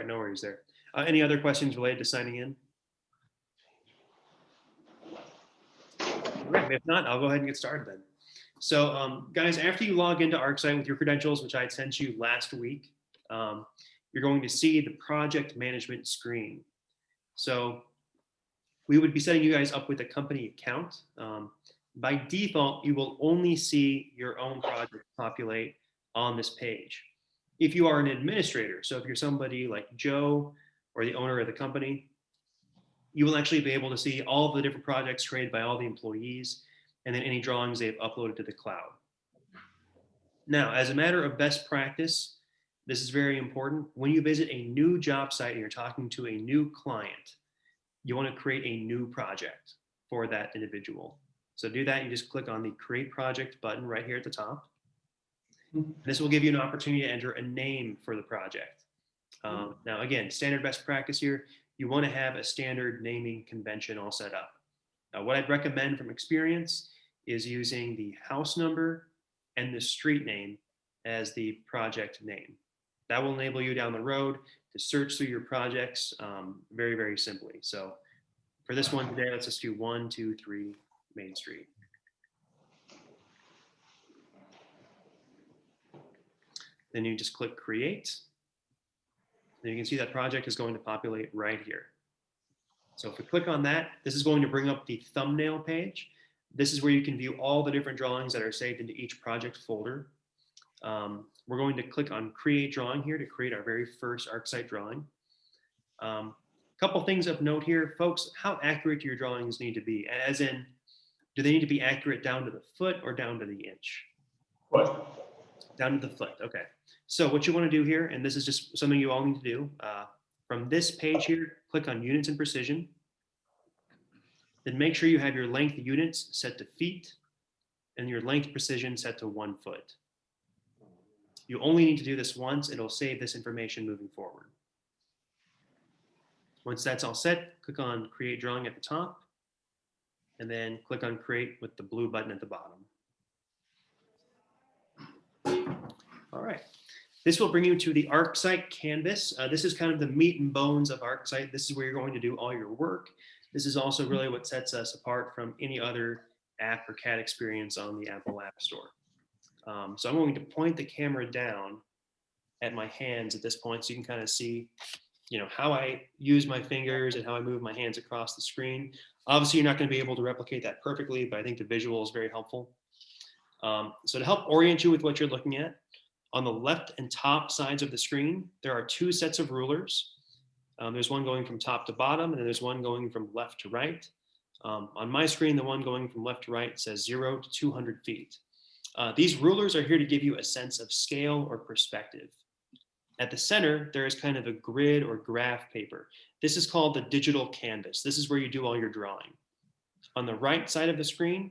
No worries there. Any other questions related to signing in? Right, if not, I'll go ahead and get started then. So guys, after you log into ArcSite with your credentials, which I had sent you last week, you're going to see the project management screen. So we would be setting you guys up with a company account. By default, you will only see your own project populate on this page. If you are an administrator, so if you're somebody like Joe or the owner of the company, you will actually be able to see all the different projects created by all the employees and then any drawings they've uploaded to the cloud. Now, as a matter of best practice, this is very important. When you visit a new job site and you're talking to a new client, you want to create a new project for that individual. So to do that, you just click on the Create Project button right here at the top. This will give you an opportunity to enter a name for the project. Now, again, standard best practice here, you want to have a standard naming convention all set up. Now, what I'd recommend from experience is using the house number and the street name as the project name. That will enable you down the road to search through your projects very, very simply. So for this one today, let's just do 123 Main Street. Then you just click Create. And you can see that project is going to populate right here. So if we click on that, this is going to bring up the thumbnail page. This is where you can view all the different drawings that are saved into each project folder. We're going to click on Create Drawing here to create our very first ArcSite drawing. Couple things of note here, folks, how accurate do your drawings need to be? As in, do they need to be accurate down to the foot or down to the inch? What? Down to the foot, okay. So what you want to do here, and this is just something you all need to do, from this page here, click on Units and Precision. Then make sure you have your length units set to feet and your length precision set to 1 foot. You only need to do this once. It'll save this information moving forward. Once that's all set, click on Create Drawing at the top, and then click on Create with the blue button at the bottom. All right. This will bring you to the ArcSite canvas. This is kind of the meat and bones of ArcSite. This is where you're going to do all your work. This is also really what sets us apart from any other app or CAD experience on the Apple App Store. So I'm going to point the camera down at my hands at this point so you can kind of see, how I use my fingers and how I move my hands across the screen. Obviously, you're not going to be able to replicate that perfectly, but I think the visual is very helpful. So to help orient you with what you're looking at, on the left and top sides of the screen, there are 2 sets of rulers. There's one going from top to bottom, and then there's one going from left to right. On my screen, the one going from left to right says 0 to 200 feet. These rulers are here to give you a sense of scale or perspective. At the center, there is kind of a grid or graph paper. This is called the digital canvas. This is where you do all your drawing. On the right side of the screen,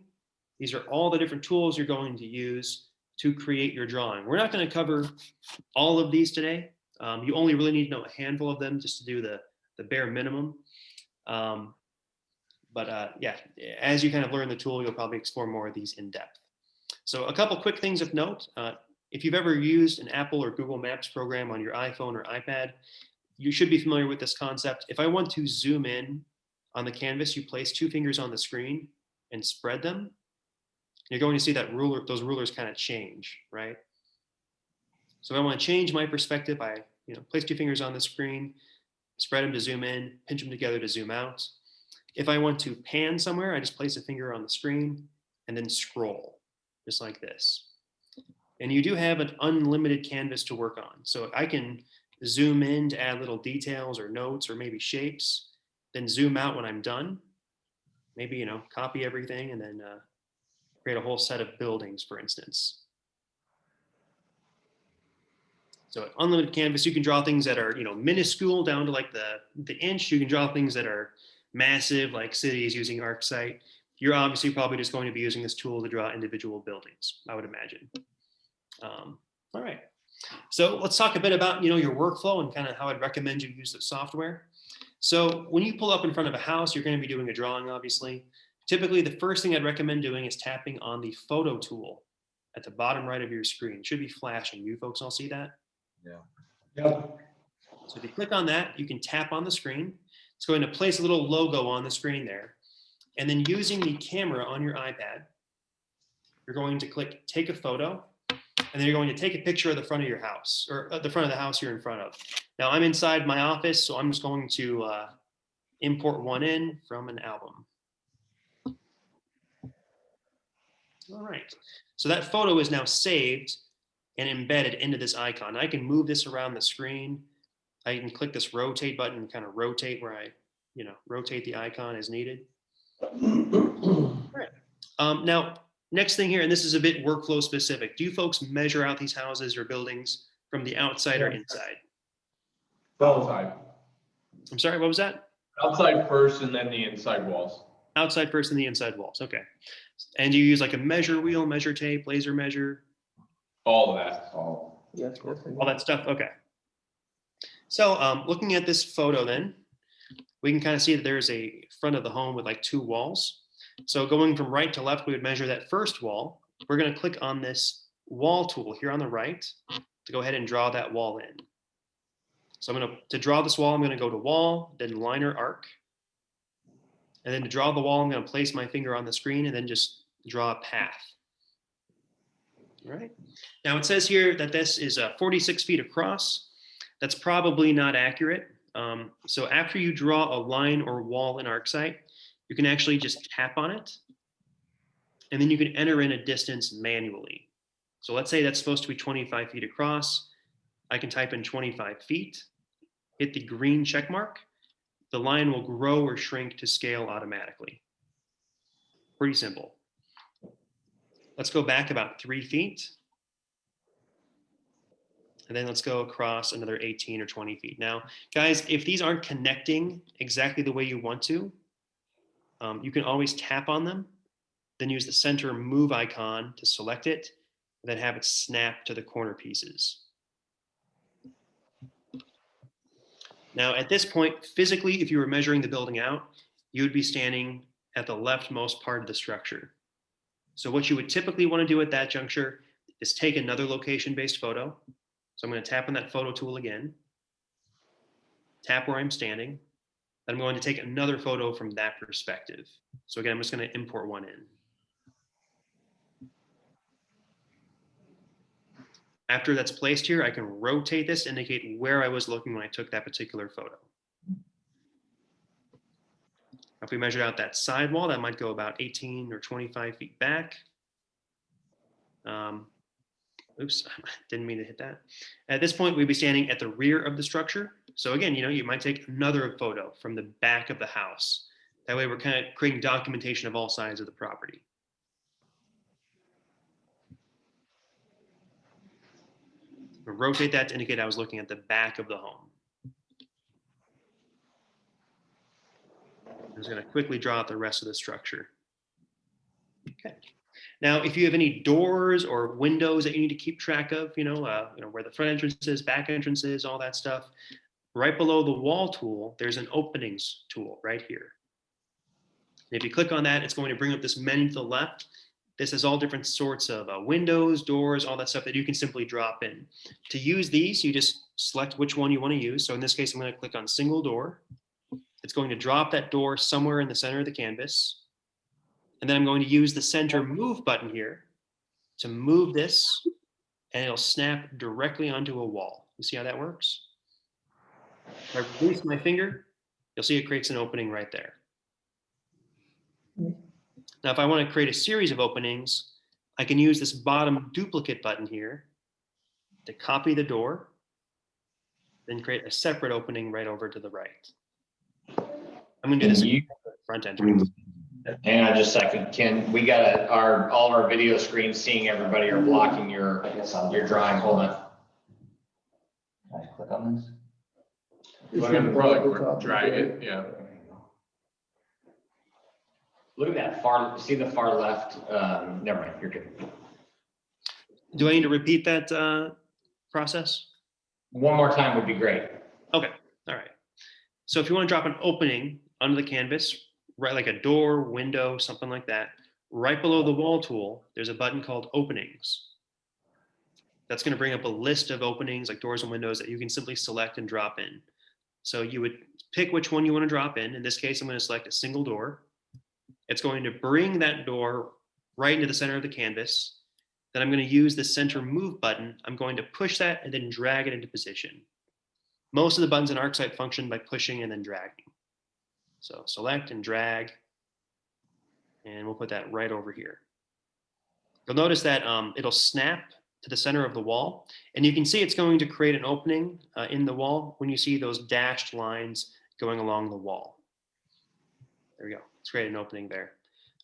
these are all the different tools you're going to use to create your drawing. We're not going to cover all of these today. You only really need to know a handful of them just to do the bare minimum. Yeah, as you kind of learn the tool, you'll probably explore more of these in depth. So a couple quick things of note. If you've ever used an Apple or Google Maps program on your iPhone or iPad, you should be familiar with this concept. If I want to zoom in on the canvas, you place 2 fingers on the screen and spread them. You're going to see that those rulers kind of change, right? So if I want to change my perspective, I place 2 fingers on the screen, spread them to zoom in, pinch them together to zoom out. If I want to pan somewhere, I just place a finger on the screen and then scroll, just like this. And you do have an unlimited canvas to work on. So I can zoom in to add little details or notes or maybe shapes, then zoom out when I'm done. Maybe, copy everything and then create a whole set of buildings, for instance. So unlimited canvas, you can draw things that are, minuscule down to like the inch. You can draw things that are massive, like cities using ArcSite. You're obviously probably just going to be using this tool to draw individual buildings, I would imagine. All right. So let's talk a bit about, your workflow and kind of how I'd recommend you use the software. So when you pull up in front of a house, you're going to be doing a drawing, obviously. Typically, the first thing I'd recommend doing is tapping on the photo tool at the bottom right of your screen. It should be flashing. You folks all see that? Yeah. Yep. So if you click on that, you can tap on the screen. It's going to place a little logo on the screen there. And then using the camera on your iPad, you're going to click take a photo, and then you're going to take a picture of the front of your house, or the front of the house you're in front of. Now I'm inside my office, so I'm just going to import one in from an album. All right, so that photo is now saved and embedded into this icon. I can move this around the screen. I can click this rotate button and kind of rotate where I, rotate the icon as needed. All right. Now, next thing here, and this is a bit workflow specific. Do you folks measure out these houses or buildings from the outside or inside? Outside. I'm sorry, what was that? Outside first and then the inside walls. Outside first and the inside walls, okay. And do you use like a measure wheel, measure tape, laser measure? All of that. All that stuff, okay. So looking at this photo then, we can kind of see that there's a front of the home with like 2 walls. So going from right to left, we would measure that first wall. We're going to click on this wall tool here on the right to go ahead and draw that wall in. So to draw this wall, I'm going to go to wall, then line or arc. And then to draw the wall, I'm going to place my finger on the screen and then just draw a path. All right. Now it says here that this is 46 feet across. That's probably not accurate. So after you draw a line or wall in ArcSite, you can actually just tap on it, and then you can enter in a distance manually. So let's say that's supposed to be 25 feet across. I can type in 25 feet, hit the green check mark. The line will grow or shrink to scale automatically. Pretty simple. Let's go back about 3 feet. And then let's go across another 18 or 20 feet. Now, guys, if these aren't connecting exactly the way you want to, you can always tap on them, then use the center move icon to select it, and then have it snap to the corner pieces. Now, at this point, physically, if you were measuring the building out, you would be standing at the leftmost part of the structure. So what you would typically want to do at that juncture is take another location-based photo. So I'm going to tap on that photo tool again, tap where I'm standing. Then I'm going to take another photo from that perspective. So again, I'm just going to import one in. After that's placed here, I can rotate this to indicate where I was looking when I took that particular photo. If we measured out that side wall, that might go about 18 or 25 feet back. Oops, didn't mean to hit that. At this point, we'd be standing at the rear of the structure. So again, you might take another photo from the back of the house. That way we're kind of creating documentation of all sides of the property. We'll rotate that to indicate I was looking at the back of the home. I'm just going to quickly draw out the rest of the structure. Okay. Now, if you have any doors or windows that you need to keep track of, where the front entrance is, back entrance is, all that stuff, right below the wall tool, there's an openings tool right here. And if you click on that, it's going to bring up this menu to the left. This has all different sorts of windows, doors, all that stuff that you can simply drop in. To use these, you just select which one you want to use. So in this case, I'm going to click on single door. It's going to drop that door somewhere in the center of the canvas. And then I'm going to use the center move button here to move this, and it'll snap directly onto a wall. You see how that works? If I release my finger, you'll see it creates an opening right there. Now, if I want to create a series of openings, I can use this bottom duplicate button here to copy the door, then create a separate opening right over to the right. I'm going to do this front entrance. Hang on just a second, Ken. We got all of our video screens seeing everybody are blocking your drawing. Hold on. Can I click on this? Look at the drag it, yeah. Look at that see the far left? Never mind, you're good. Do I need to repeat that process? One more time would be great. Okay, all right. So if you want to drop an opening onto the canvas, right, like a door, window, something like that, right below the wall tool, there's a button called openings. That's going to bring up a list of openings like doors and windows that you can simply select and drop in. So you would pick which one you want to drop in. In this case, I'm going to select a single door. It's going to bring that door right into the center of the canvas. Then I'm going to use the center move button. I'm going to push that and then drag it into position. Most of the buttons in ArcSite function by pushing and then dragging. So select and drag, and we'll put that right over here. You'll notice that it'll snap to the center of the wall, and you can see it's going to create an opening in the wall when you see those dashed lines going along the wall. There we go. Let's create an opening there.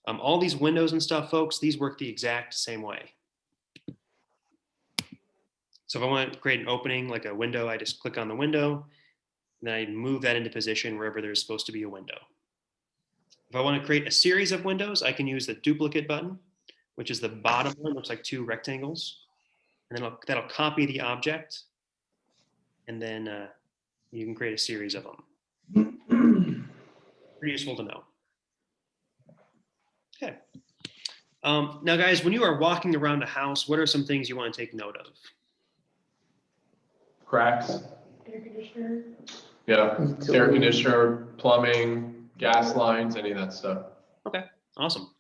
All these windows and stuff, folks, these work the exact same way. So if I want to create an opening like a window, I just click on the window, and then I move that into position wherever there's supposed to be a window. If I want to create a series of windows, I can use the duplicate button, which is the bottom one, looks like two rectangles. And then that'll copy the object, and then you can create a series of them. Pretty useful to know. Okay. Now, guys, when you are walking around a house, what are some things you want to take note of? Cracks. Air conditioner. Yeah, air conditioner, plumbing, gas lines, any of that stuff. Okay, awesome.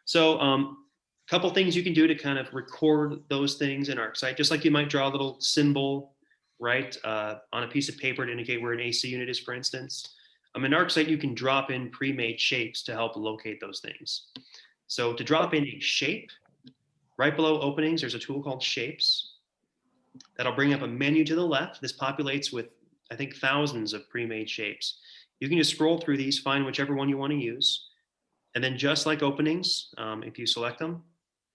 So couple things you can do to kind of record those things in ArcSite, just like you might draw a little symbol, right, on a piece of paper to indicate where an AC unit is, for instance. In ArcSite, you can drop in pre-made shapes to help locate those things. So to drop in a shape, right below openings, there's a tool called Shapes. That'll bring up a menu to the left. This populates with, I think, thousands of pre-made shapes. You can just scroll through these, find whichever one you want to use. And then just like openings, if you select them,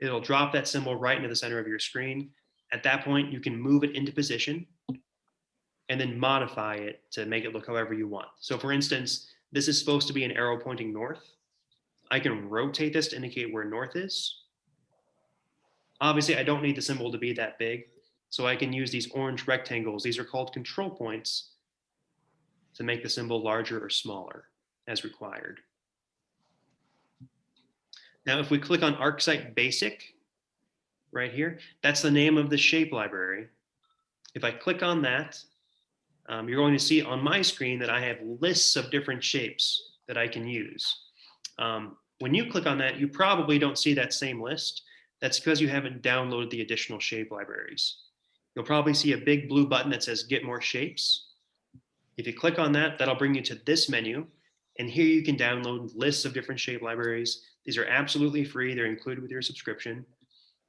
it'll drop that symbol right into the center of your screen. At that point, you can move it into position and then modify it to make it look however you want. So for instance, this is supposed to be an arrow pointing north. I can rotate this to indicate where north is. Obviously, I don't need the symbol to be that big, so I can use these orange rectangles. These are called control points to make the symbol larger or smaller as required. Now, if we click on ArcSite Basic right here, that's the name of the shape library. If I click on that, you're going to see on my screen that I have lists of different shapes that I can use. When you click on that, you probably don't see that same list. That's because you haven't downloaded the additional shape libraries. You'll probably see a big blue button that says Get More Shapes. If you click on that, that'll bring you to this menu. And here you can download lists of different shape libraries. These are absolutely free. They're included with your subscription.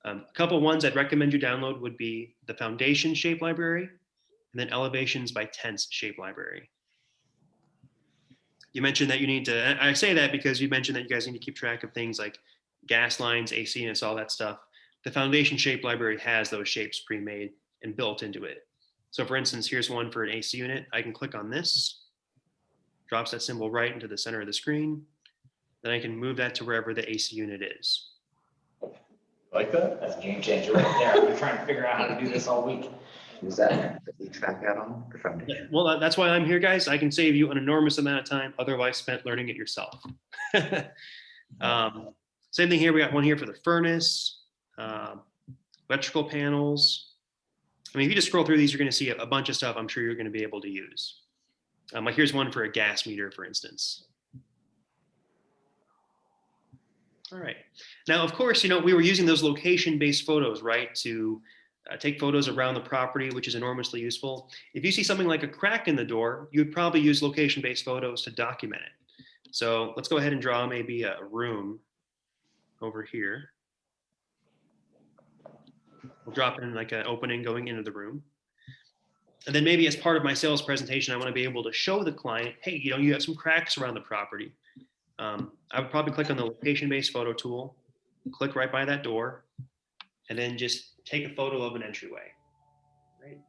A couple ones I'd recommend you download would be the Foundation Shape Library and then Elevations by Tense Shape Library. You mentioned that you need to, I say that because you mentioned that you guys need to keep track of things like gas lines, AC units, all that stuff. The Foundation Shape Library has those shapes pre-made and built into it. So for instance, here's one for an AC unit. I can click on this, drops that symbol right into the center of the screen. Then I can move that to wherever the AC unit is. Like that? That's a game changer right there. I've been trying to figure out how to do this all week. Is that the HVAC add-on or foundation? Well, that's why I'm here, guys. I can save you an enormous amount of time otherwise spent learning it yourself. Same thing here. We got one here for the furnace, electrical panels. I mean, if you just scroll through these, you're going to see a bunch of stuff I'm sure you're going to be able to use. Like here's one for a gas meter, for instance. All right. Now, of course, we were using those location-based photos, right, to take photos around the property, which is enormously useful. If you see something like a crack in the door, you would probably use location-based photos to document it. So let's go ahead and draw maybe a room over here. We'll drop in like an opening going into the room. And then maybe as part of my sales presentation, I want to be able to show the client, hey, you have some cracks around the property. I would probably click on the location-based photo tool, click right by that door, and then just take a photo of an entryway. Right?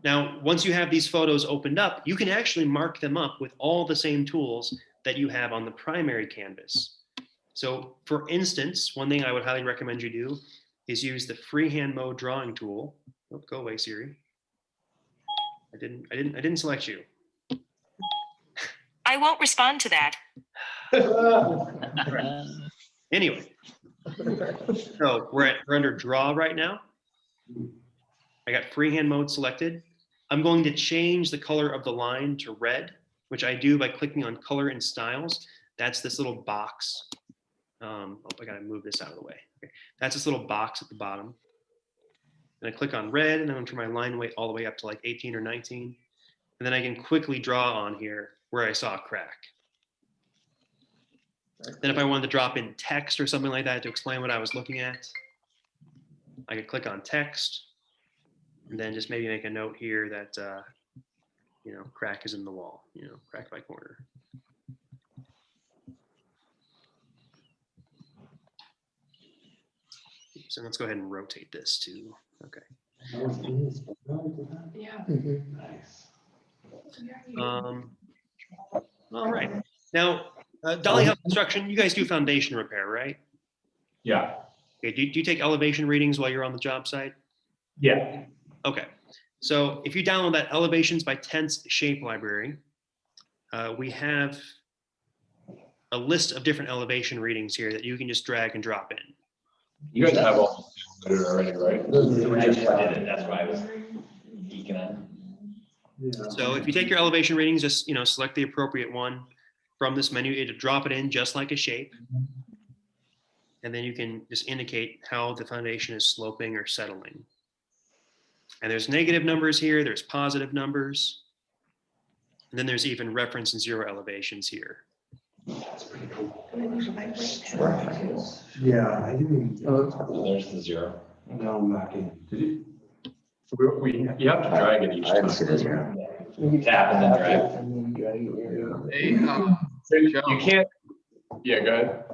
Now, once you have these photos opened up, you can actually mark them up with all the same tools that you have on the primary canvas. So for instance, one thing I would highly recommend you do is use the freehand mode drawing tool. Oh, go away, Siri. I didn't select you. I won't respond to that. Anyway, So we're under draw right now. I got freehand mode selected. I'm going to change the color of the line to red, which I do by clicking on color and styles. That's this little box. Oh, I gotta move this out of the way. Okay. That's this little box at the bottom. And I click on red, and I'm gonna turn my line weight all the way up to like 18 or 19. And then I can quickly draw on here where I saw a crack. Then if I wanted to drop in text or something like that to explain what I was looking at, I could click on text and then just maybe make a note here that, crack is in the wall, crack by corner. So let's go ahead and rotate this too. Okay. Yeah. All right. Now, Dalinghaus Construction, you guys do foundation repair, right? Yeah. Okay. Do you take elevation readings while you're on the job site? Yeah. Okay. So if you download that elevations by tenths shape library, we have a list of different elevation readings here that you can just drag and drop in. You guys have all this already, right? I just did it, that's why I was geeking on. So if you take your elevation readings, just select the appropriate one from this menu. It'll drop it in just like a shape, and then you can just indicate how the foundation is sloping or settling. And there's negative numbers here. There's positive numbers, and then there's even reference and zero elevations here. Yeah, I didn't. There's the zero. No, I'm not in. Did you? You have to drag it each I didn't time. see this here. Tap and then drag. Hey, You can't. Yeah, go ahead.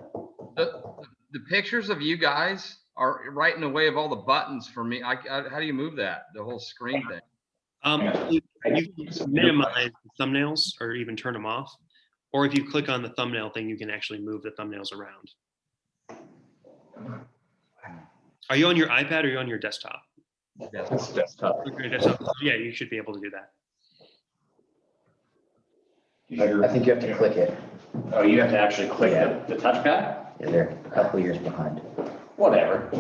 the pictures of you guys are right in the way of all the buttons for me. How do you move that? The whole screen thing? You can minimize the thumbnails or even turn them off. Or if you click on the thumbnail thing, you can actually move the thumbnails around. Are you on your iPad or are you on your desktop? It's desktop. Your desktop? Yeah, you should be able to do that. I think you have to click it. Oh, you have to actually click the touchpad? Yeah, they're a couple years behind. Whatever.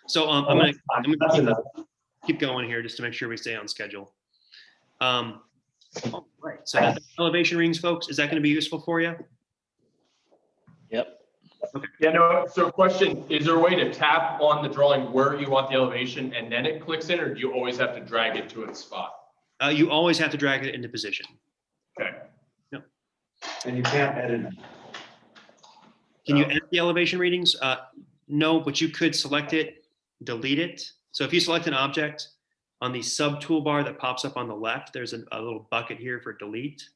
So I'm gonna keep going here just to make sure we stay on schedule. All right. So that's elevation readings, folks. Is that going to be useful for you? Yep. Okay. Yeah, no, so question, is there a way to tap on the drawing where you want the elevation and then it clicks in, or do you always have to drag it to its spot? You always have to drag it into position. Okay. Yep. And you can't edit it. Can you edit the elevation readings? No, but you could select it, delete it. So if you select an object on the sub toolbar that pops up on the left, there's a little bucket here for delete.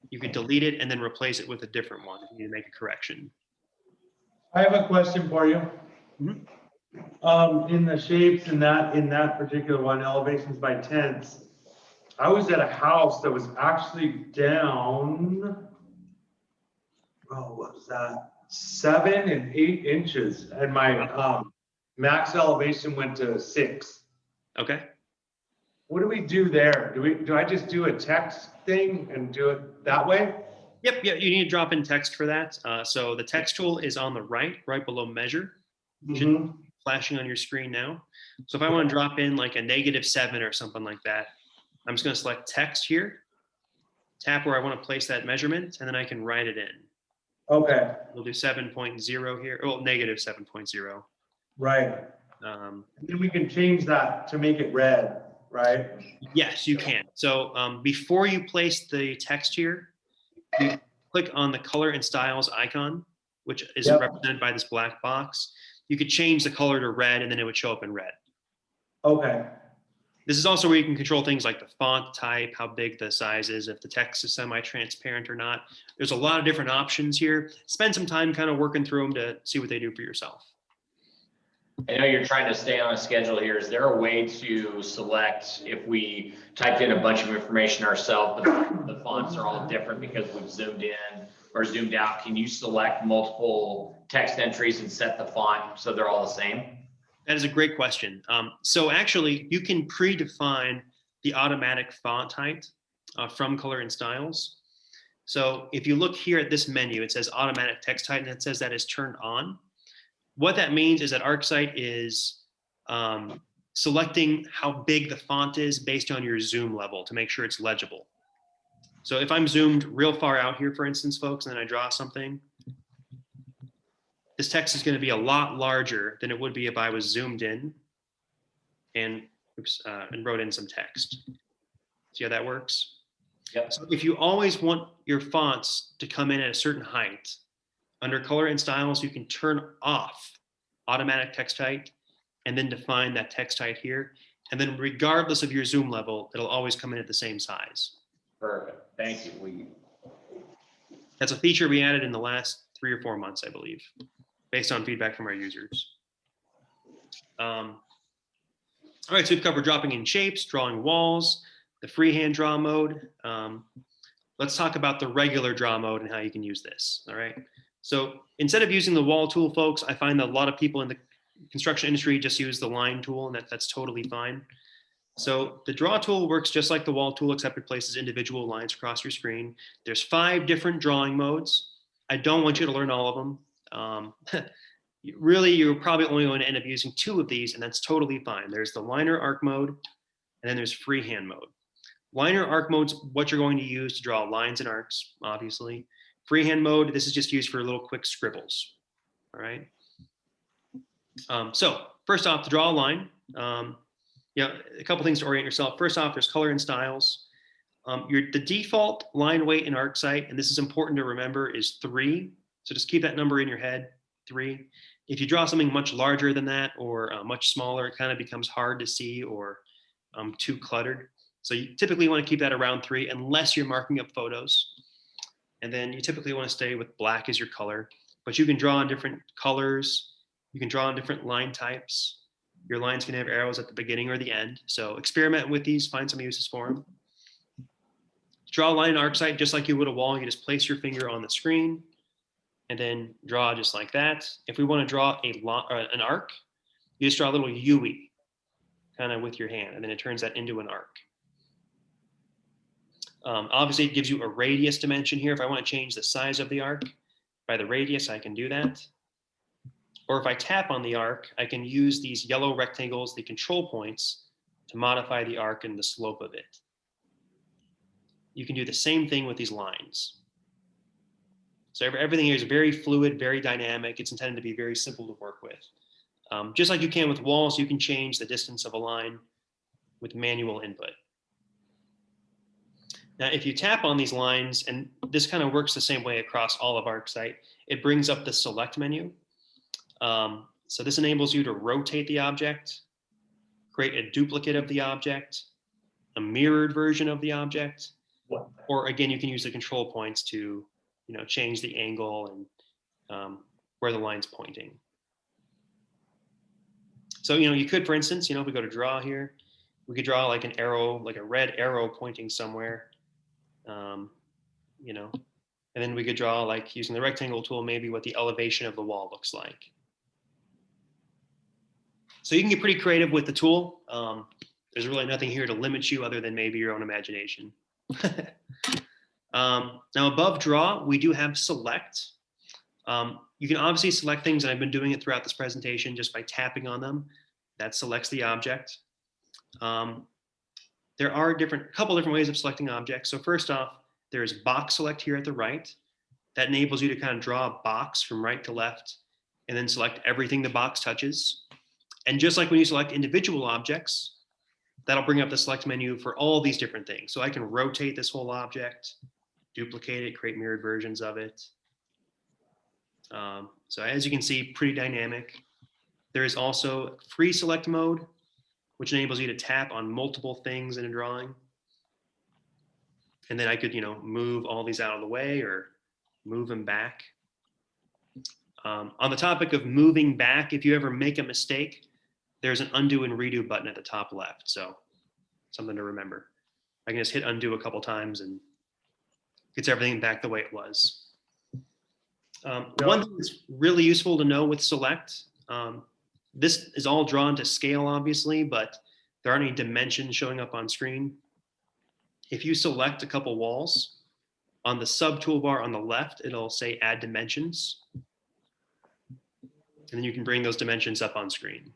You could delete it and then replace it with a different one if you need to make a correction. I have a question for you. Mhm. In the shapes in that particular one, elevations by tenths, I was at a house that was actually down, what was that? 7 and 8 inches, and my max elevation went to 6. Okay. What do we do there? Do I just do a text thing and do it that way? Yep. Yeah. You need to drop in text for that. So the text tool is on the right below measure. Should be flashing on your screen now. So if I want to drop in like a -7 or something like that, I'm just going to select text here, tap where I want to place that measurement, and then I can write it in. Okay, We'll do 7.0 here. Well, -7.0. right. And then we can change that to make it red, right? Yes, you can. So before you place the text here, you click on the color and styles icon, which is represented by this black box. You could change the color to red and then it would show up in red. Okay, This is also where you can control things like the font type, how big the size is, if the text is semi-transparent or not. There's a lot of different options here. Spend some time kind of working through them to see what they do for yourself. I know you're trying to stay on a schedule here. Is there a way to select if we typed in a bunch of information ourselves, but the fonts are all different because we've zoomed in or zoomed out? Can you select multiple text entries and set the font so they're all the same? That is a great question. So actually, you can predefine the automatic font height from Color and Styles. So if you look here at this menu, it says automatic text height, and it says that is turned on. What that means is that ArcSite is selecting how big the font is based on your zoom level to make sure it's legible. So if I'm zoomed real far out here, for instance, folks, and then I draw something, this text is going to be a lot larger than it would be if I was zoomed in and wrote in some text. See how that works? Yep. So if you always want your fonts to come in at a certain height, under color and styles, you can turn off automatic text height and then define that text height here. And then regardless of your zoom level, it'll always come in at the same size. Perfect. Thank you. That's a feature we added in the last 3 or 4 months, I believe, based on feedback from our users. All right, so we've covered dropping in shapes, drawing walls, the freehand draw mode. Let's talk about the regular draw mode and how you can use this. All right. So instead of using the wall tool, folks, I find that a lot of people in the construction industry just use the line tool, and that's totally fine. So the draw tool works just like the wall tool, except it places individual lines across your screen. There's 5 different drawing modes. I don't want you to learn all of them. Really, you're probably only going to end up using 2 of these, and that's totally fine. There's the liner arc mode, and then there's freehand mode. Liner arc mode's what you're going to use to draw lines and arcs, obviously. Freehand mode, this is just used for little quick scribbles. All right. So first off, to draw a line, a couple things to orient yourself. First off, there's color and styles. The default line weight in ArcSite, and this is important to remember, is 3. So just keep that number in your head, 3. If you draw something much larger than that or much smaller, it kind of becomes hard to see or too cluttered. So you typically want to keep that around 3 unless you're marking up photos. And then you typically want to stay with black as your color, but you can draw in different colors. You can draw in different line types. Your lines can have arrows at the beginning or the end. So experiment with these, find some uses for them. Draw a line in ArcSite just like you would a wall. You just place your finger on the screen and then draw just like that. If we want to draw an arc, you just draw a little U-y kind of with your hand, and then it turns that into an arc. Obviously, it gives you a radius dimension here. If I want to change the size of the arc by the radius, I can do that. Or if I tap on the arc, I can use these yellow rectangles, the control points, to modify the arc and the slope of it. You can do the same thing with these lines. So everything here is very fluid, very dynamic. It's intended to be very simple to work with. Just like you can with walls, you can change the distance of a line with manual input. Now, if you tap on these lines, and this kind of works the same way across all of ArcSite, it brings up the select menu. So this enables you to rotate the object, create a duplicate of the object, a mirrored version of the object, or again, you can use the control points to, change the angle and where the line's pointing. So, you could, for instance, if we go to draw here, we could draw like an arrow, like a red arrow pointing somewhere, and then we could draw, like using the rectangle tool, maybe what the elevation of the wall looks like. So you can get pretty creative with the tool. There's really nothing here to limit you other than maybe your own imagination. Now above draw, we do have select. You can obviously select things, and I've been doing it throughout this presentation just by tapping on them. That selects the object. There are a couple different ways of selecting objects. So first off, there's box select here at the right. That enables you to kind of draw a box from right to left and then select everything the box touches. And just like when you select individual objects, that'll bring up the select menu for all these different things. So I can rotate this whole object, duplicate it, create mirrored versions of it. So as you can see, pretty dynamic. There is also free select mode, which enables you to tap on multiple things in a drawing. And then I could, move all these out of the way or move them back. On the topic of moving back, if you ever make a mistake, there's an undo and redo button at the top left. So something to remember. I can just hit undo a couple times and gets everything back the way it was. One thing that's really useful to know with select, this is all drawn to scale, obviously, but there aren't any dimensions showing up on screen. If you select a couple walls, On the sub toolbar on the left, it'll say add dimensions. And then you can bring those dimensions up on screen.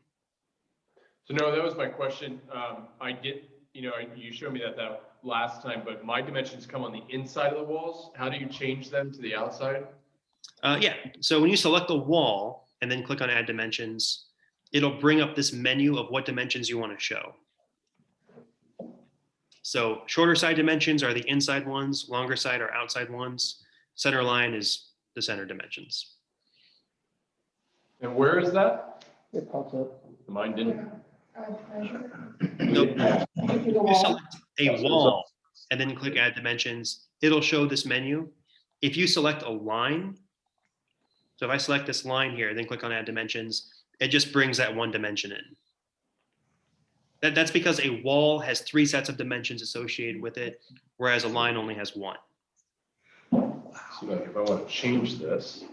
So no, that was my question. I get, you showed me that last time, but my dimensions come on the inside of the walls. How do you change them to the outside? Yeah, so when you select the wall and then click on add dimensions, it'll bring up this menu of what dimensions you want to show. So shorter side dimensions are the inside ones, longer side are outside ones. Center line is the center dimensions. And where is that? It pops up. Mine didn't. So if you select a wall and then click add dimensions, it'll show this menu. If you select a line, so if I select this line here, then click on add dimensions, it just brings that one dimension in. That's because a wall has 3 sets of dimensions associated with it, whereas a line only has 1. So like if I want to change this,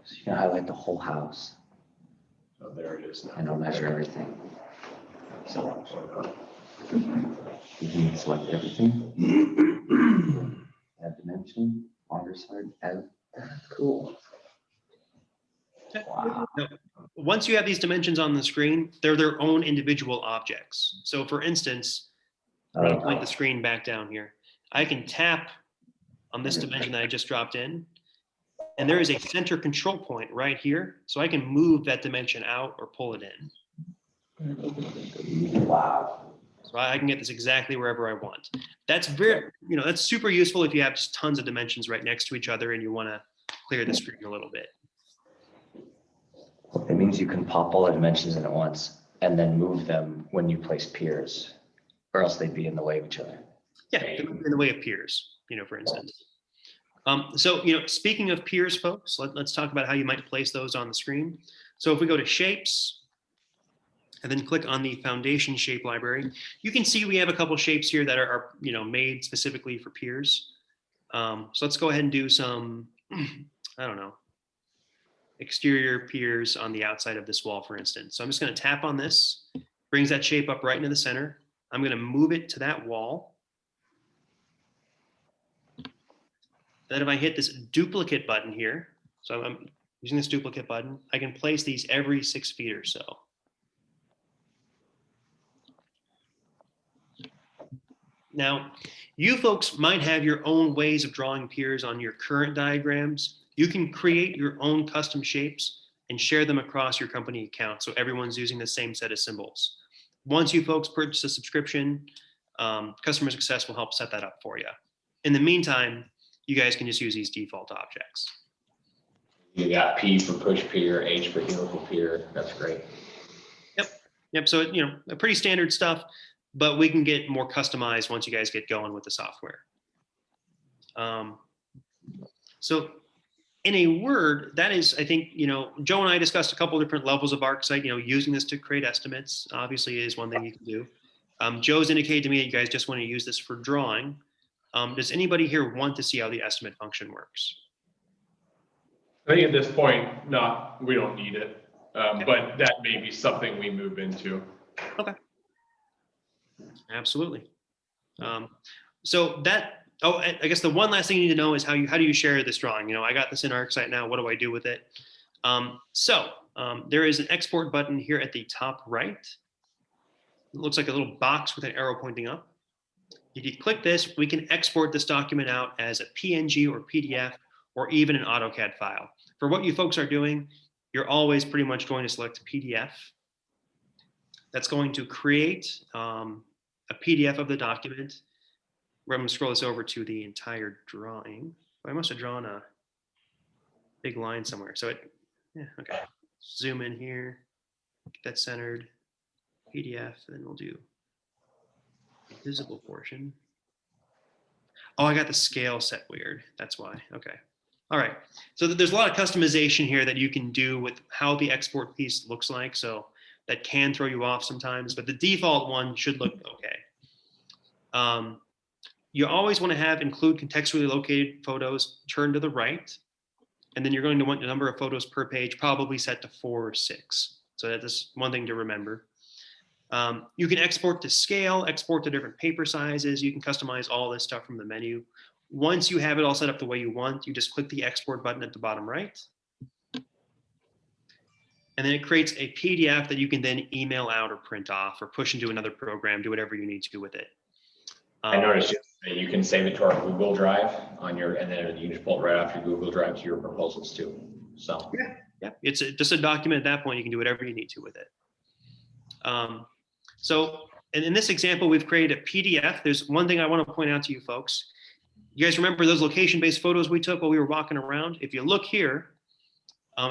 So you can highlight the whole house oh, there it is now. and it'll measure everything. So you can select everything. Add dimension, longer side, add, cool. Wow. Now, once you have these dimensions on the screen, they're their own individual objects. So for instance, I'm going to point the screen back down here. I can tap on this dimension that I just dropped in, and there is a center control point right here. So I can move that dimension out or pull it in. Wow. So I can get this exactly wherever I want. That's very, that's super useful if you have just tons of dimensions right next to each other and you want to clear the screen a little bit. It means you can pop all the dimensions in at once and then move them when you place piers, or else they'd be in the way of each other. Yeah, in the way of piers, for instance. So, speaking of piers, folks, let's talk about how you might place those on the screen. So if we go to shapes and then click on the foundation shape library, you can see we have a couple shapes here that are made specifically for piers. So let's go ahead and do some, I don't know, exterior piers on the outside of this wall, for instance. So I'm just going to tap on this, brings that shape up right into the center. I'm going to move it to that wall. Then if I hit this duplicate button here, so I'm using this duplicate button, I can place these every 6 feet or so. Now, you folks might have your own ways of drawing piers on your current diagrams. You can create your own custom shapes and share them across your company account so everyone's using the same set of symbols. Once you folks purchase a subscription, customer success will help set that up for you. In the meantime, you guys can just use these default objects. You got P for push pier, H for helical pier. That's great. Yep. So, pretty standard stuff, but we can get more customized once you guys get going with the software. So in a word, that is, I think, Joe and I discussed a couple different levels of ArcSite, using this to create estimates obviously is one thing you can do. Joe's indicated to me that you guys just want to use this for drawing. Does anybody here want to see how the estimate function works? I think at this point, we don't need it, but that may be something we move into. Okay. Absolutely. So that, I guess the one last thing you need to know is how do you share this drawing? I got this in ArcSite now. What do I do with it? There is an export button here at the top right. It looks like a little box with an arrow pointing up. If you click this, we can export this document out as a PNG or PDF or even an AutoCAD file. For what you folks are doing, you're always pretty much going to select PDF. That's going to create a PDF of the document. I'm going to scroll this over to the entire drawing. I must have drawn a big line somewhere. So okay. Zoom in here, get that centered, PDF, and then we'll do visible portion. Oh, I got the scale set weird. That's why. Okay. All right. So there's a lot of customization here that you can do with how the export piece looks like. So that can throw you off sometimes, but the default one should look okay. You always want to include contextually located photos turned to the right. And then you're going to want the number of photos per page probably set to 4 or 6. So that's one thing to remember. You can export to scale, export to different paper sizes. You can customize all this stuff from the menu. Once you have it all set up the way you want, you just click the export button at the bottom right. And then it creates a PDF that you can then email out or print off or push into another program, do whatever you need to with it. I noticed you can save it to our Google Drive on your, and then you can just pull it right off your Google Drive to your proposals too. So. Yeah, it's just a document at that point. You can do whatever you need to with it. So in this example, we've created a PDF. There's one thing I want to point out to you folks. You guys remember those location-based photos we took while we were walking around? If you look here,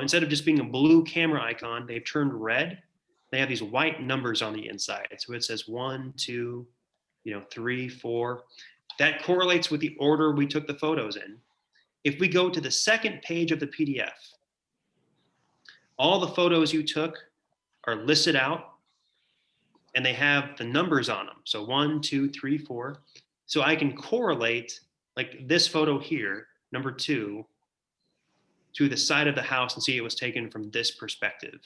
instead of just being a blue camera icon, they've turned red. They have these white numbers on the inside. So it says 1, 2, 3, 4. That correlates with the order we took the photos in. If we go to the second page of the PDF, all the photos you took are listed out and they have the numbers on them. So 1, 2, 3, 4. So I can correlate like this photo here, number 2, to the side of the house and see it was taken from this perspective.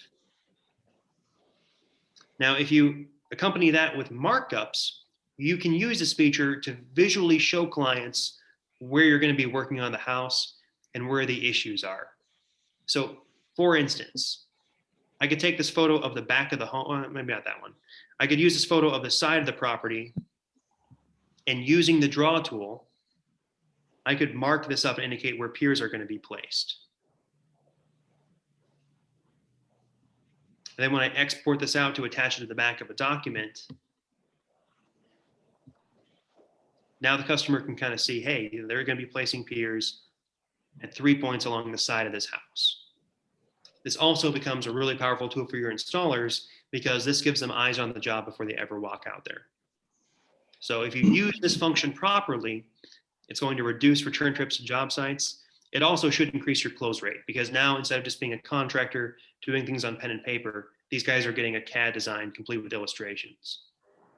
Now, if you accompany that with markups, you can use this feature to visually show clients where you're going to be working on the house and where the issues are. So for instance, I could take this photo of the back of the home, maybe not that one. I could use this photo of the side of the property and using the draw tool, I could mark this up and indicate where piers are going to be placed. And then when I export this out to attach it to the back of a document, now the customer can kind of see, hey, they're going to be placing piers at 3 points along the side of this house. This also becomes a really powerful tool for your installers because this gives them eyes on the job before they ever walk out there. So if you use this function properly, it's going to reduce return trips to job sites. It also should increase your close rate because now instead of just being a contractor doing things on pen and paper, these guys are getting a CAD design complete with illustrations.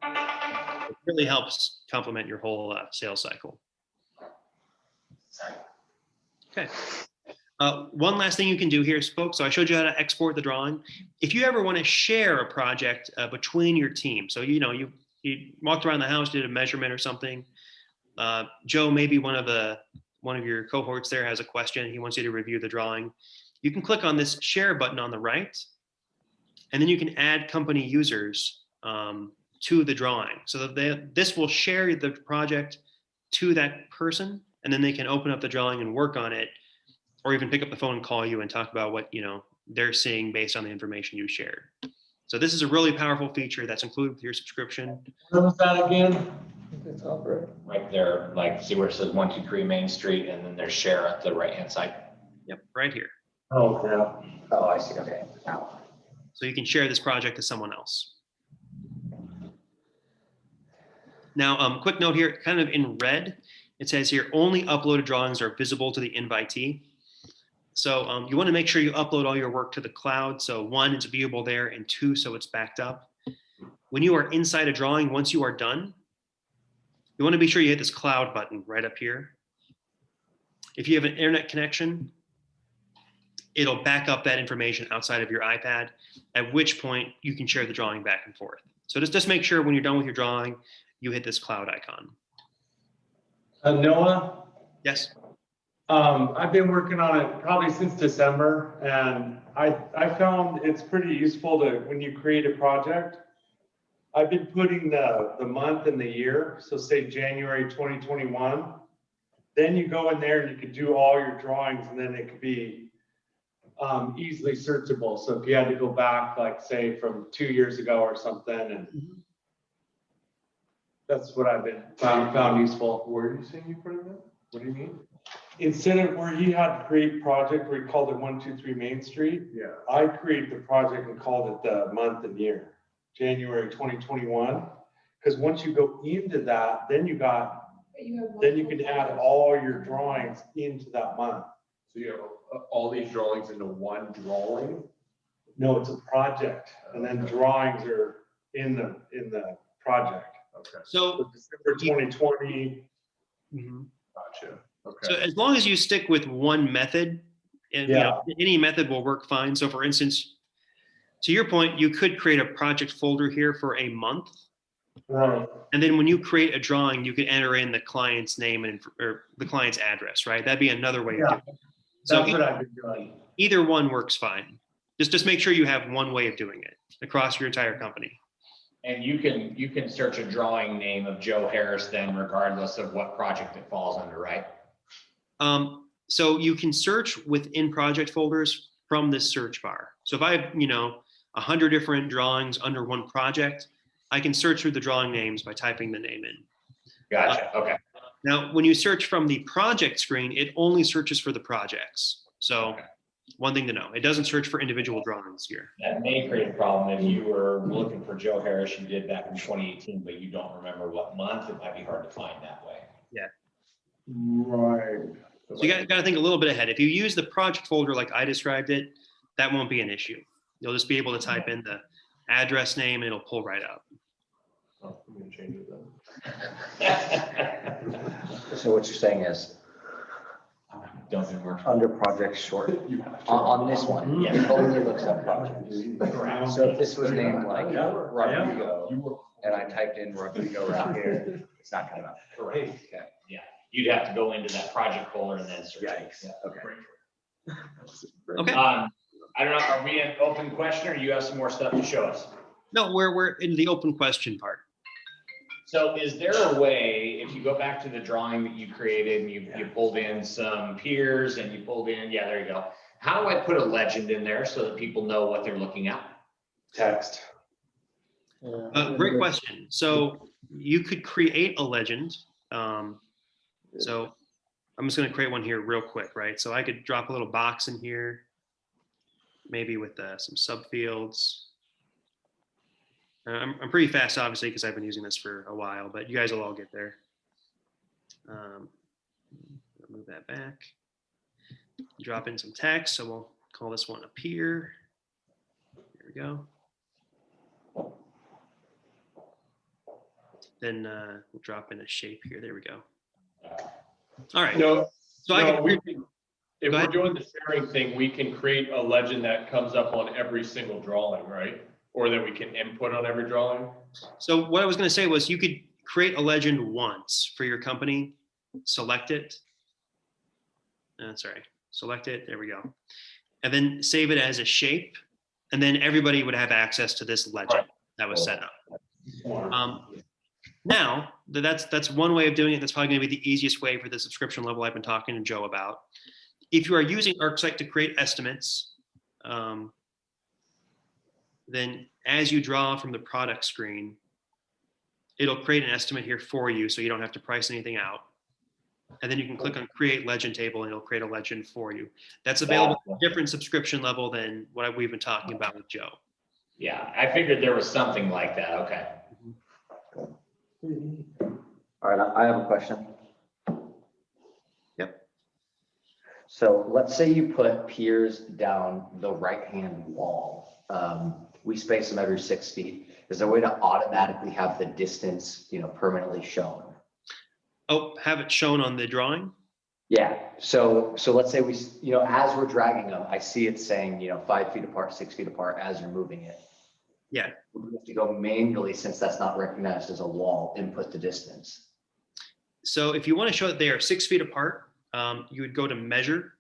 It really helps complement your whole sales cycle. Okay. One last thing you can do here, folks. So I showed you how to export the drawing. If you ever want to share a project between your team, so you walked around the house, did a measurement or something. Joe, maybe one of your cohorts there has a question. He wants you to review the drawing. You can click on this share button on the right, and then you can add company users to the drawing. So that this will share the project to that person, and then they can open up the drawing and work on it, or even pick up the phone and call you and talk about what they're seeing based on the information you shared. So this is a really powerful feature that's included with your subscription. What was that again? Right there, like see where it says 123 Main Street, and then there's share at the right-hand side. Yep, right here. Oh, yeah. Oh, I see. Okay. Now. So you can share this project to someone else. Now, quick note here, kind of in red, it says here, only uploaded drawings are visible to the invitee. So you want to make sure you upload all your work to the cloud. So 1, it's viewable there, and 2, so it's backed up. When you are inside a drawing, once you are done, you want to be sure you hit this cloud button right up here. If you have an internet connection, it'll back up that information outside of your iPad, at which point you can share the drawing back and forth. So just make sure when you're done with your drawing, you hit this cloud icon. Noah? Yes. I've been working on it probably since December, and I found it's pretty useful to, when you create a project, I've been putting the month and the year. So say January 2021, then you go in there and you could do all your drawings, and then it could be easily searchable. So if you had to go back, like say from 2 years ago or something, and that's what I've been found useful. Where are you saying you put it in? What do you mean? Instead of where he had to create project where he called it 123 Main Street, Yeah. I created the project and called it the month and year, January 2021. Because once you go into that, then you can add all your drawings into that month. So you have all these drawings into one drawing? No, it's a project, and then drawings are in the project. Okay, So, December 2020. gotcha. so Okay. as long as you stick with one method, and any method will work fine. So for instance, to your point, you could create a project folder here for a month, Right. And then when you create a drawing, you can enter in the client's name or the client's address, right? That'd be another way of Yeah, doing it. So that's what I've been doing. either one works fine. Just make sure you have one way of doing it across your entire company. And you can search a drawing name of Joe Harris then regardless of what project it falls under, right? So you can search within project folders from this search bar. So if I have, 100 different drawings under one project, I can search through the drawing names by typing the name in. Gotcha, okay. Now, when you search from the project screen, it only searches for the projects. So Okay. one thing to know, it doesn't search for individual drawings here. That may create a problem if you were looking for Joe Harris, you did back in 2018, but you don't remember what month, it might be hard to find that way. Right. So you got to think a little bit ahead. If you use the project folder like I described it, that won't be an issue. You'll just be able to type in the address name and it'll pull right up. Oh, I'm gonna change it then. So what you're saying is, Don't do work. under project short, on this one, it only looks up projects. So if this was named like Rodrigo, and I typed in Rodrigo right here, it's not coming up. Correct. Okay. Yeah, you'd have to go into that project folder and then search. Yikes, okay. Okay. I don't know, are we an open question or you have some more stuff to show us? No, we're in the open question part. So is there a way, if you go back to the drawing that you created and you pulled in some piers and you pulled in, yeah, there you go. How do I put a legend in there so that people know what they're looking at? Text. Great question. So you could create a legend. So I'm just going to create one here real quick, right? So I could drop a little box in here, maybe with some subfields. I'm pretty fast, obviously, because I've been using this for a while, but you guys will all get there. Move that back. Drop in some text. So we'll call this one a pier. There we go. Then we'll drop in a shape here. There we go. All right. No, So I no, can, we can, if Go we're ahead. doing the sharing thing, we can create a legend that comes up on every single drawing, right? Or that we can input on every drawing? so what I was going to say was you could create a legend once for your company, select it. Sorry, select it. There we go. And then save it as a shape. And then everybody would have access to this legend that was set up. Now, that's one way of doing it. That's probably going to be the easiest way for the subscription level I've been talking to Joe about. If you are using ArcSite to create estimates, then as you draw from the product screen, it'll create an estimate here for you so you don't have to price anything out. And then you can click on create legend table and it'll create a legend for you. That's available at a different subscription level than what we've been talking about with Joe. Yeah, I figured there was something like that, okay. All right, I have a question. Yep. So let's say you put piers down the right-hand wall. We space them every 6 feet. Is there a way to automatically have the distance, permanently shown? Oh, have it shown on the drawing? Yeah, so let's say we, as we're dragging them, I see it saying, 5 feet apart, 6 feet apart as you're moving it. Yeah. We have to go manually, since that's not recognized as a wall, input the distance. So if you want to show that they are 6 feet apart, you would go to measure,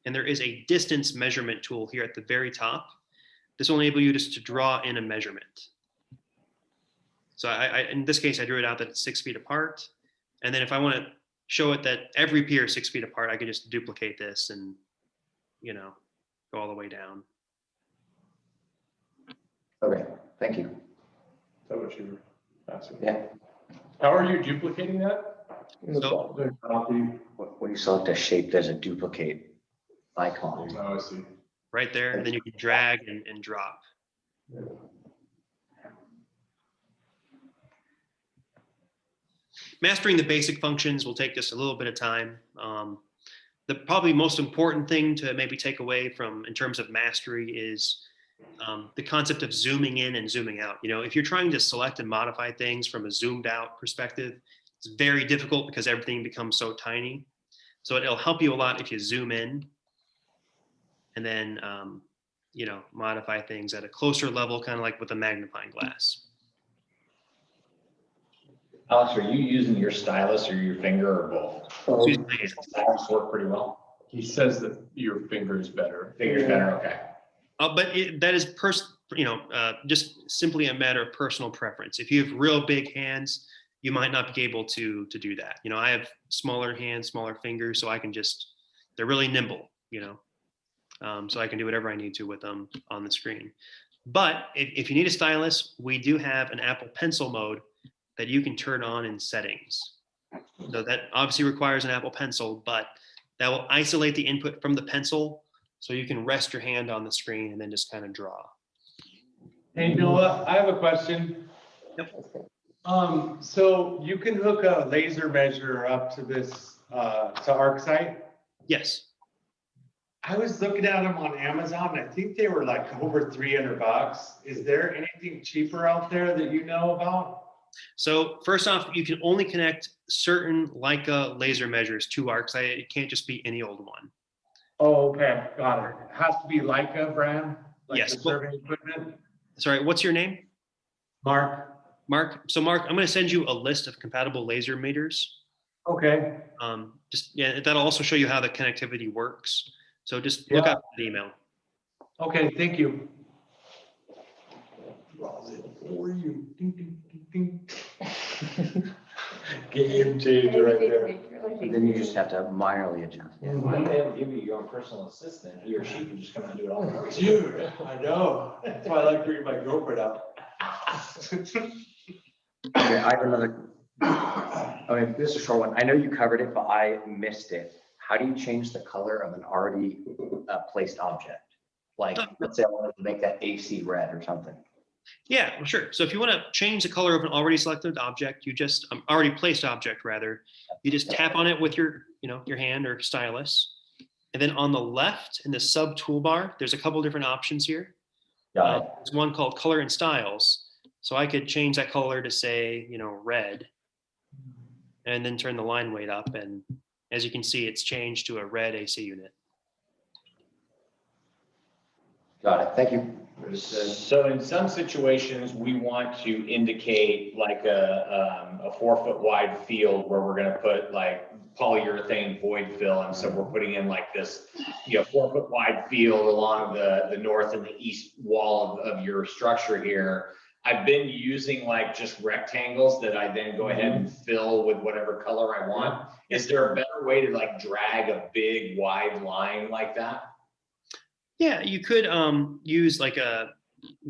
and there is a distance measurement tool here at the very top. This will enable you just to draw in a measurement. So in this case, I drew it out that it's 6 feet apart. And then if I want to show it that every pier is 6 feet apart, I could just duplicate this and, go all the way down. Okay, thank you. Is that what you were asking? Yeah. How are you duplicating that? So When you select a shape, there's a duplicate icon. Oh, I see. right there, and then you can drag and drop. Mastering the basic functions will take just a little bit of time. The probably most important thing to maybe take away from in terms of mastery is the concept of zooming in and zooming out. If you're trying to select and modify things from a zoomed out perspective, it's very difficult because everything becomes so tiny. So it'll help you a lot if you zoom in and then, modify things at a closer level, kind of like with a magnifying glass. Alex, are you using your stylus or your finger or both? Stylus work pretty well. He says that your finger is better. Finger's better, okay. But that is just simply a matter of personal preference. If you have real big hands, you might not be able to do that. I have smaller hands, smaller fingers, so they're really nimble, so I can do whatever I need to with them on the screen. But if you need a stylus, we do have an Apple Pencil mode that you can turn on in settings. So that obviously requires an Apple Pencil, but that will isolate the input from the pencil, so you can rest your hand on the screen and then just kind of draw. Hey, Noah, I have a question. Yep. So you can hook a laser measure up to this, to ArcSite? Yes. I was looking at them on Amazon. I think they were like over $300. Is there anything cheaper out there that you know about? So first off, you can only connect certain Leica laser measures to ArcSite. It can't just be any old one. Oh, okay, got it. It has to be Leica brand, like Yes. the survey equipment. Sorry, what's your name? Mark. Mark. So Mark, I'm going to send you a list of compatible laser meters. Okay. That'll also show you how the connectivity works. So just look up the email. Okay, thank you. For you. Ding, ding, ding, ding. Game changer right there. And then you just have to minorly adjust. Why don't they ever give you your own personal assistant? He or she can just come and do it all. Dude, I know. That's why I like bringing my girlfriend out. Okay, I have another. Okay, this is a short one. I know you covered it, but I missed it. How do you change the color of an already placed object? Like, let's say I wanted to make that AC red or something. Yeah, sure. So if you want to change the color of an already selected object, already placed object rather, you just tap on it with your hand or stylus. And then on the left in the sub toolbar, there's a couple different options here. Got it. There's one called color and styles. So I could change that color to say, red, and then turn the line weight up. And as you can see, it's changed to a red AC unit. Got it. Thank you. So in some situations, we want to indicate like a 4-foot wide field where we're gonna put like polyurethane void fill. And so we're putting in like this, 4-foot wide field along the north and the east wall of your structure here. I've been using like just rectangles that I then go ahead and fill with whatever color I want. Is there a better way to like drag a big wide line like that? Yeah, you could use like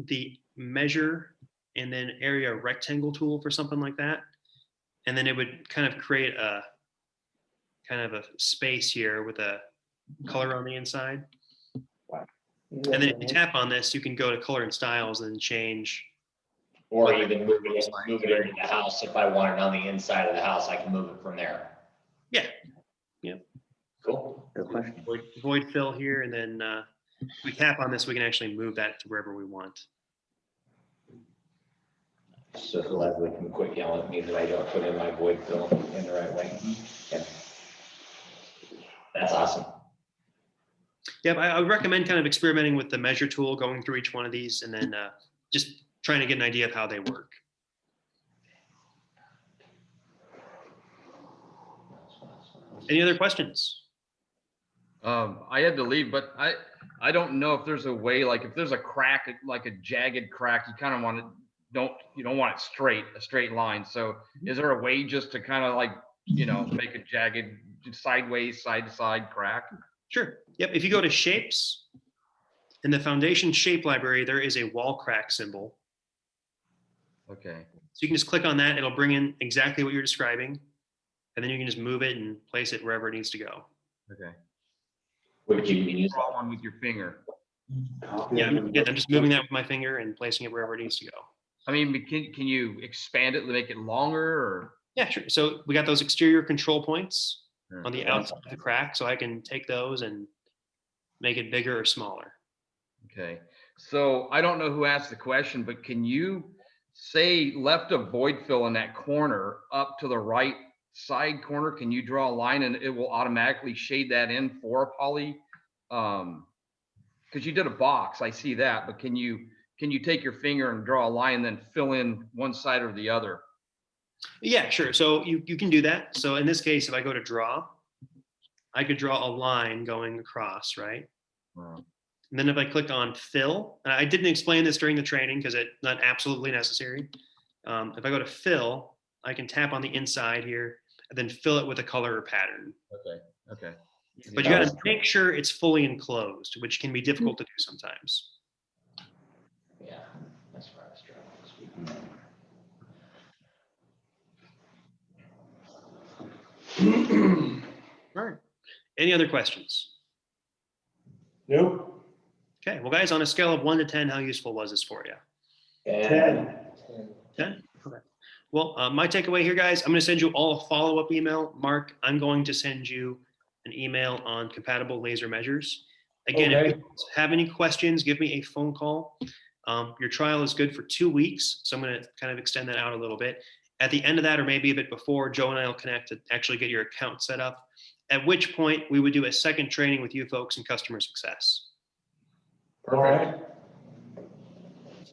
the measure and then area rectangle tool for something like that. And then it would kind of create a space here with a color on the inside. And then if you tap on this, you can go to color and styles and change. Or even move it into the house. If I want it on the inside of the house, I can move it from there. Yeah. Cool. Good question. Void fill here, and then if we tap on this, we can actually move that to wherever we want. So Leslie can quit yelling at me that I don't put in my void fill in the right way. Yeah. That's awesome. Yeah, I would recommend kind of experimenting with the measure tool, going through each one of these, and then just trying to get an idea of how they work. Any other questions? I had to leave, but I don't know if there's a way, like if there's a crack, like a jagged crack, you kind of want it, you don't want it a straight line. So is there a way just to kind of like, make a jagged sideways, side to side crack? Sure. Yep. If you go to shapes in the foundation shape library, there is a wall crack symbol. Okay. So you can just click on that. It'll bring in exactly what you're describing. And then you can just move it and place it wherever it needs to go. Okay. Would you use Draw one with your finger. Yeah, I'm just moving that with my finger and placing it wherever it needs to go. I mean, can you expand it to make it longer or? Yeah, sure. So we got those exterior control points Sure. on the outside of the crack. So I can take those and make it bigger or smaller. Okay. So I don't know who asked the question, but can you say left a void fill in that corner up to the right side corner? Can you draw a line and it will automatically shade that in for a poly? Because you did a box, I see that, but can you take your finger and draw a line and then fill in one side or the other? Yeah, sure. So you can do that. So in this case, if I go to draw, I could draw a line going across, right? Mm. And then if I click on fill, and I didn't explain this during the training because it's not absolutely necessary. If I go to fill, I can tap on the inside here and then fill it with a color or pattern. Okay, okay. But you got to make sure it's fully enclosed, which can be difficult to do sometimes. Yeah, that's where I was struggling. All right. Any other questions? Nope. Okay. Well, guys, on a scale of 1 to 10, how useful was this for you? 10. 10? Okay. Well, my takeaway here, guys, I'm going to send you all a follow-up email. Mark, I'm going to send you an email on compatible laser measures. Again, if you have any questions, give me a phone call. Your trial is good for 2 weeks, so I'm going to kind of extend that out a little bit. At the end of that, or maybe a bit before, Joe and I will connect to actually get your account set up, at which point we would do a second training with you folks in customer success. All right.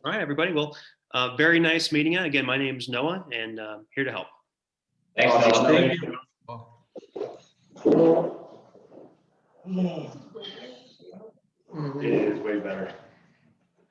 All right, everybody. Well, very nice meeting you. Again, my name is Noah, and here to help. Thanks, Awesome. Noah. Thank you. Oh. Oh.